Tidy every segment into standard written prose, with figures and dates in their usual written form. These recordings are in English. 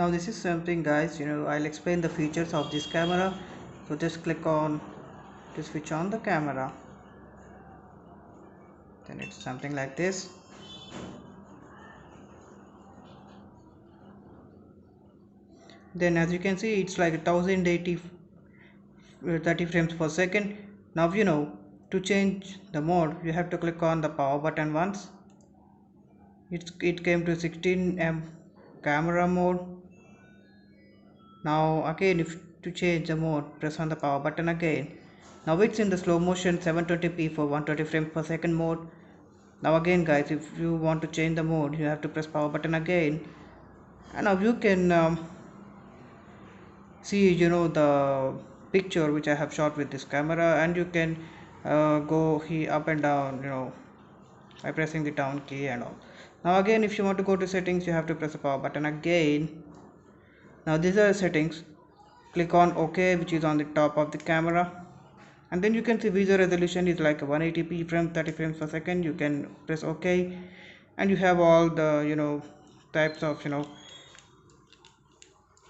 Now this is something, guys, I'll explain the features of this camera. So just click on to switch on the camera, then it's something like this. Then as you can see, it's like 1080 30 frames per second. Now to change the mode, you have to click on the power button once. It came to 16M camera mode. Now again, if to change the mode, press on the power button again. Now it's in the slow motion 720p for 120 frames per second mode. Now again, guys, if you want to change the mode, you have to press power button again. And now you can see the picture which I have shot with this camera, and you can go here up and down by pressing the down key and all. Now again, if you want to go to settings, you have to press the power button again. Now these are the settings. Click on OK, which is on the top of the camera, and then you can see video resolution is like 180p frame 30 frames per second. You can press OK, and you have all the types of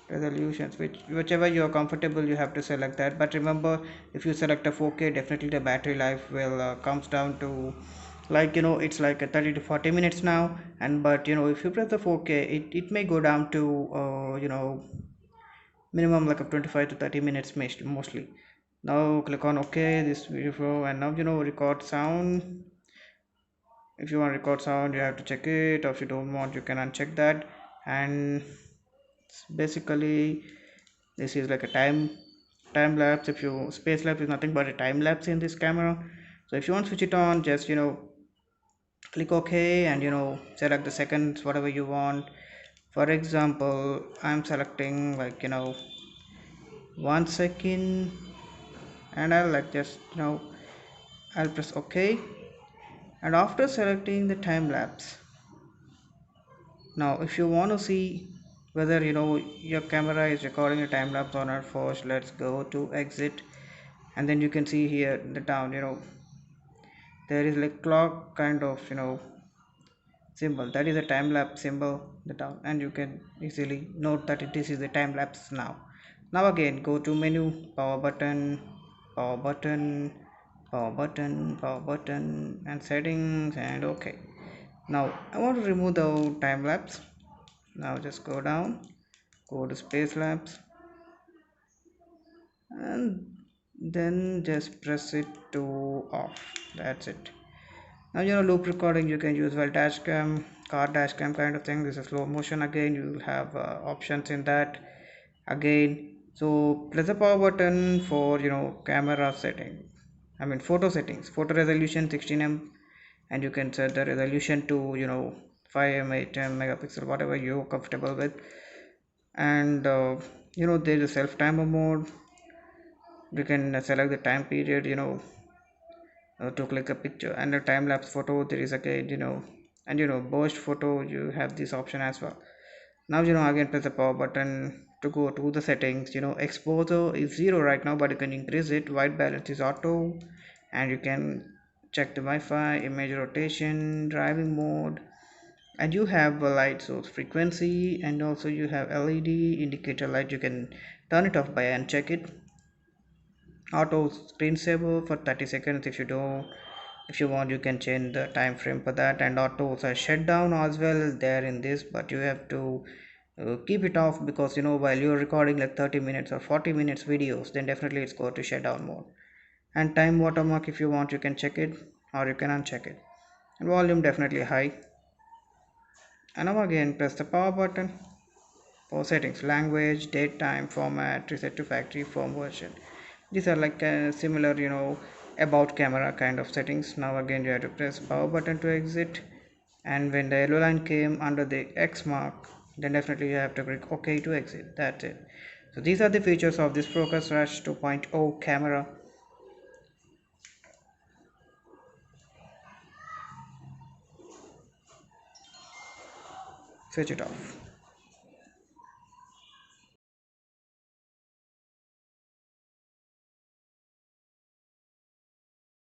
resolutions, whichever you are comfortable, you have to select that. But remember, if you select a 4K, definitely the battery life will comes down to like it's like a 30 to 40 minutes now. And but if you press the 4K, it may go down to minimum like a 25 to 30 minutes mostly. Now click on OK this video flow, and now record sound. If you want to record sound, you have to check it, or if you don't want, you can uncheck that. And basically this is like a time lapse. If you space lapse is nothing but a time lapse in this camera. So if you want to switch it on, just click OK, and select the seconds whatever you want. For example, I'm selecting like 1 second, and I'll like just I'll press OK. And after selecting the time lapse, now if you want to see whether your camera is recording a time lapse or not, first let's go to exit. And then you can see here the down there is like clock kind of symbol, that is a time lapse symbol, the down, and you can easily note that this is the time lapse. Now again, go to menu, power button, power button, power button, power button, and settings, and OK. Now I want to remove the time lapse. Now just go down, go to space lapse, and then just press it to off. That's it. Now loop recording you can use, well, dash cam, car dash cam kind of thing. This is slow motion. Again, you will have options in that again. So press the power button for camera setting, I mean photo settings. Photo resolution 16M, and you can set the resolution to 5M, 8M megapixel, whatever you're comfortable with. And there's a self timer mode. You can select the time period to click a picture, and a time-lapse photo there is again and burst photo, you have this option as well. Now again press the power button to go to the settings. Exposure is 0 right now, but you can increase it. White balance is auto, and you can check the Wi-Fi, image rotation, driving mode, and you have a light source frequency, and also you have LED indicator light. You can turn it off by uncheck it. Auto screensaver for 30 seconds. If you want, you can change the time frame for that. And auto shutdown as well there in this, but you have to keep it off, because while you're recording like 30 minutes or 40 minutes videos, then definitely it's go to shutdown mode. And time watermark, if you want, you can check it or you can uncheck it. And volume definitely high. And now again press the power button for settings. Language, date, time, format, reset to factory firm version. These are like similar about camera kind of settings. Now again, you have to press power button to exit, and when the yellow line came under the X mark, then definitely you have to click OK to exit. That's it. So these are the features of this Focus Rush 2.0 camera. Switch it off.